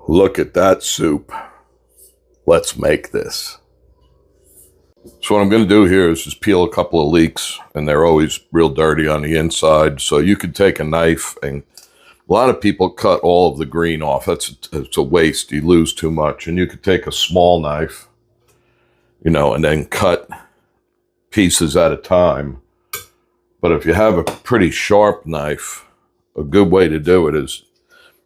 Look at that soup. Let's make this. So what I'm going to do here is just peel a couple of leeks, and they're always real dirty on the inside. So you could take a knife, and a lot of people cut all of the green off. It's a waste. You lose too much. And you could take a small knife, and then cut pieces at a time. But if you have a pretty sharp knife, a good way to do it is,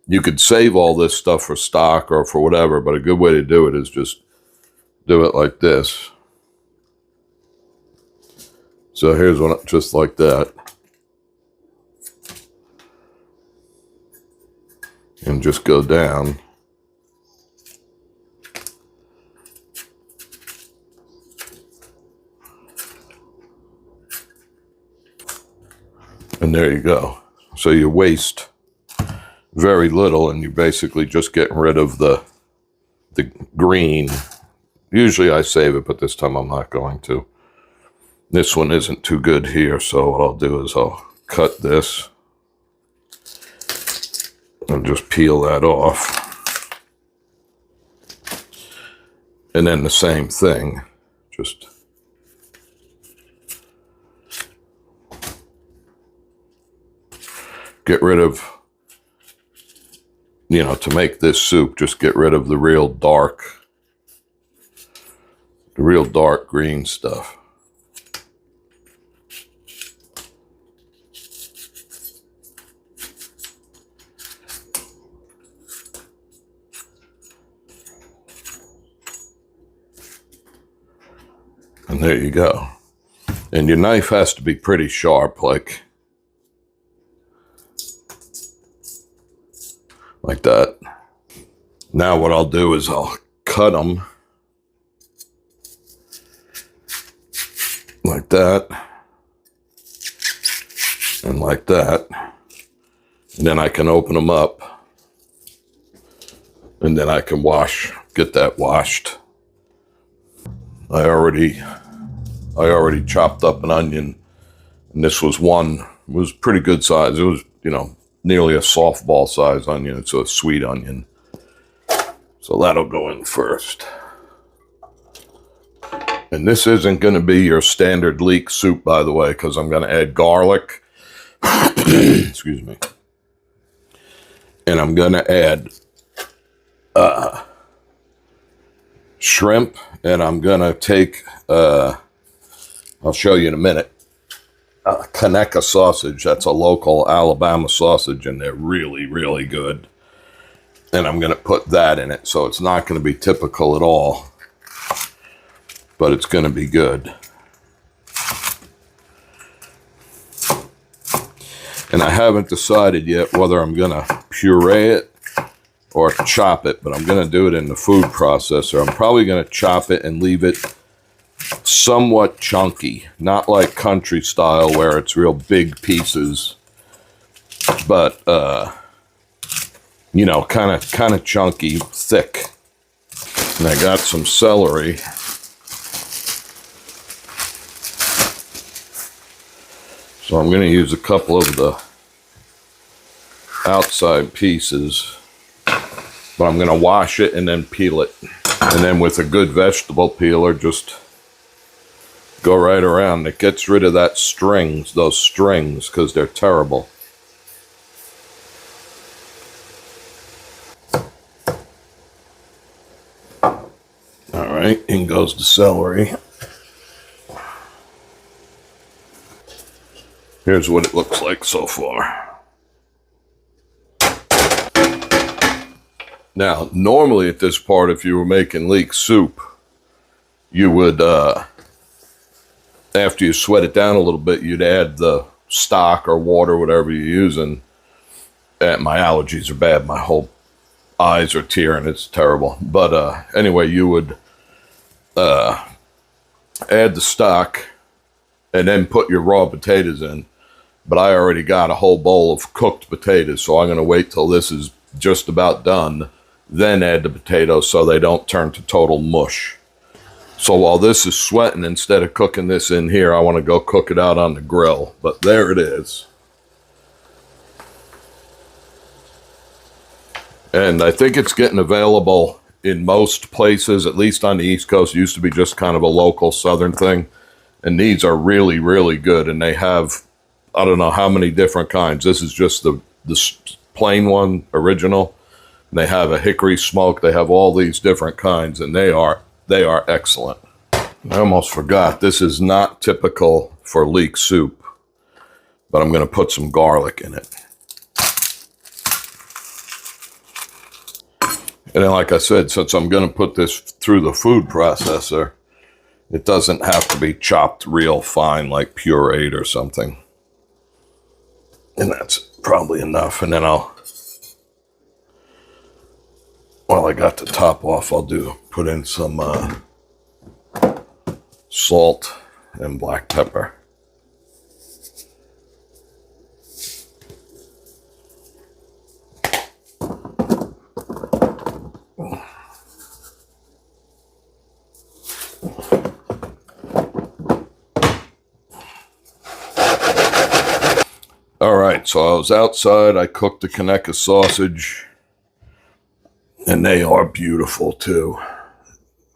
you could save all this stuff for stock or for whatever, but a good way to do it is just do it like this. So here's one just like that. And just go down. And there you go. So you waste very little, and you basically just getting rid of the green. Usually I save it, but this time I'm not going to. This one isn't too good here, so what I'll do is I'll cut this and just peel that off. And then the same thing, just get rid of, to make this soup, just get rid of the real dark green stuff. And there you go. And your knife has to be pretty sharp, like that. Now what I'll do is I'll cut them like that and like that. And then I can open them up, and then I can get that washed. I already chopped up an onion, and this was pretty good size. It was, nearly a softball size onion. It's a sweet onion. So that'll go in first. And this isn't going to be your standard leek soup, by the way, because I'm going to add garlic. Excuse me. And I'm going to add shrimp, and I'm going to take, I'll show you in a minute, Conecuh sausage. That's a local Alabama sausage, and they're really, really good. And I'm going to put that in it, so it's not going to be typical at all, but it's going to be good. And I haven't decided yet whether I'm going to puree it or chop it, but I'm going to do it in the food processor. I'm probably going to chop it and leave it somewhat chunky, not like country style where it's real big pieces, but kind of chunky, thick. And I got some celery. So I'm going to use a couple of the outside pieces, but I'm going to wash it and then peel it. And then with a good vegetable peeler, just go right around. It gets rid of those strings, because they're terrible. All right, in goes the celery. Here's what it looks like so far. Now, normally at this part, if you were making leek soup, you would, after you sweat it down a little bit, you'd add the stock or water, whatever you're using. My allergies are bad. My whole eyes are tearing. It's terrible. But anyway, you would add the stock and then put your raw potatoes in. But I already got a whole bowl of cooked potatoes, so I'm going to wait till this is just about done, then add the potatoes so they don't turn to total mush. So while this is sweating, instead of cooking this in here, I want to go cook it out on the grill. But there it is. And I think it's getting available in most places, at least on the East Coast. It used to be just kind of a local Southern thing. And these are really, really good. And they have, I don't know how many different kinds. This is just the plain one, original. And they have a hickory smoke. They have all these different kinds, and they are excellent. I almost forgot, this is not typical for leek soup, but I'm going to put some garlic in it. And then, like I said, since I'm going to put this through the food processor, it doesn't have to be chopped real fine like pureed or something. And that's probably enough. And then while I got the top off, I'll put in some salt and black pepper. All right, so I was outside. I cooked the Conecuh sausage, and they are beautiful too.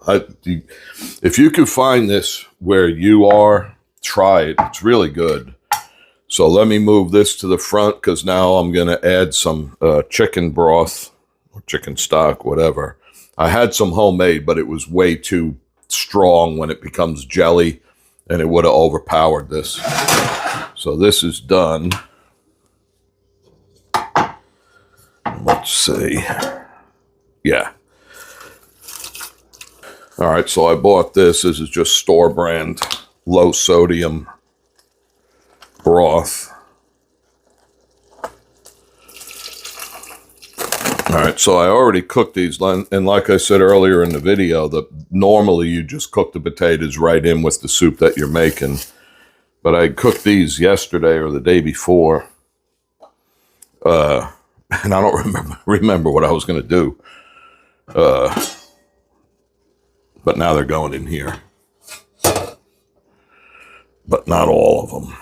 If you can find this where you are, try it. It's really good. So let me move this to the front because now I'm going to add some chicken broth or chicken stock, whatever. I had some homemade, but it was way too strong when it becomes jelly, and it would have overpowered this. So this is done. Let's see. Yeah. All right, so I bought this. This is just store brand, low sodium broth. All right, so I already cooked these. And like I said earlier in the video, normally you just cook the potatoes right in with the soup that you're making. But I cooked these yesterday or the day before. And I don't remember what I was going to do. But now they're going in here. But not all of them.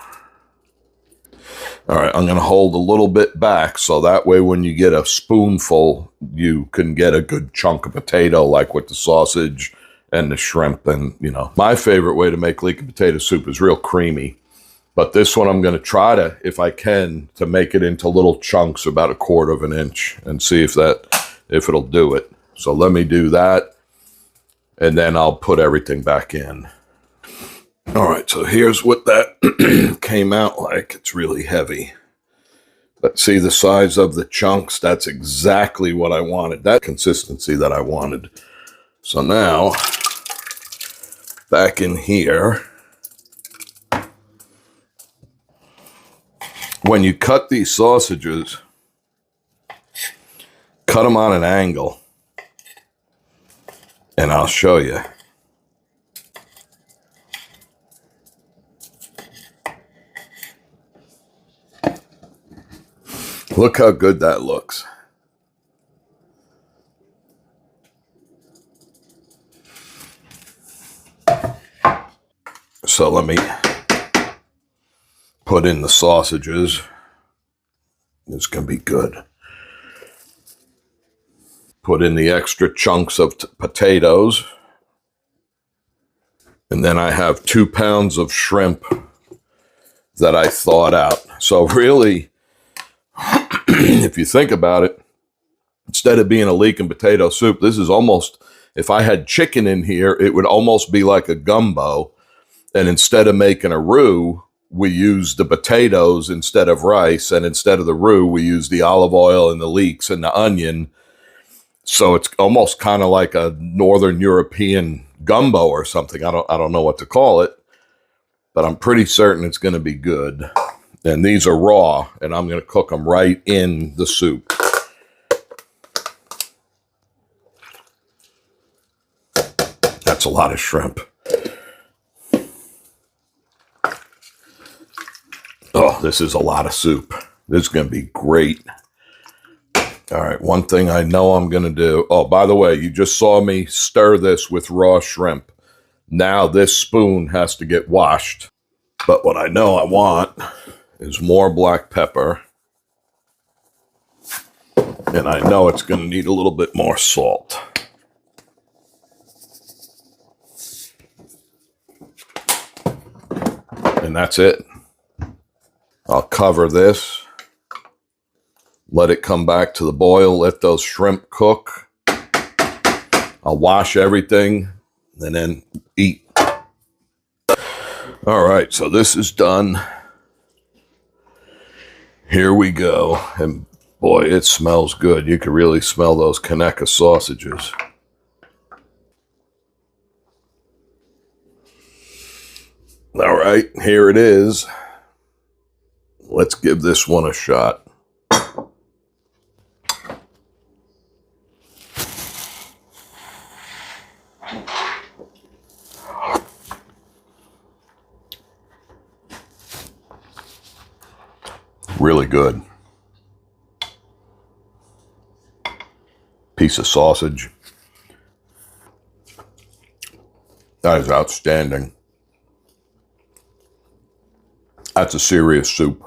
All right, I'm going to hold a little bit back so that way when you get a spoonful, you can get a good chunk of potato like with the sausage and the shrimp. And, you know, my favorite way to make leek and potato soup is real creamy. But this one I'm going to try to, if I can, to make it into little chunks about 1/4 of an inch and see if it'll do it. So let me do that, and then I'll put everything back in. All right, so here's what that came out like. It's really heavy. But see the size of the chunks? That's exactly what I wanted. That consistency that I wanted. So now, back in here, when you cut these sausages, cut them on an angle, and I'll show you. Look how good that looks. So let me put in the sausages. It's going to be good. Put in the extra chunks of potatoes. And then I have 2 pounds of shrimp that I thawed out. So really, if you think about it, instead of being a leek and potato soup, this is almost, if I had chicken in here, it would almost be like a gumbo. And instead of making a roux, we use the potatoes instead of rice. And instead of the roux, we use the olive oil and the leeks and the onion. So it's almost kind of like a Northern European gumbo or something. I don't know what to call it, but I'm pretty certain it's going to be good. And these are raw, and I'm going to cook them right in the soup. That's a lot of shrimp. Oh, this is a lot of soup. This is going to be great. All right, one thing I know I'm going to do. Oh, by the way, you just saw me stir this with raw shrimp. Now this spoon has to get washed. But what I know I want is more black pepper. And I know it's going to need a little bit more salt. And that's it. I'll cover this. Let it come back to the boil. Let those shrimp cook. I'll wash everything and then eat. All right, so this is done. Here we go. And boy, it smells good. You can really smell those Conecuh sausages. All right, here it is. Let's give this one a shot. Really good. Piece of sausage. That is outstanding. That's a serious soup.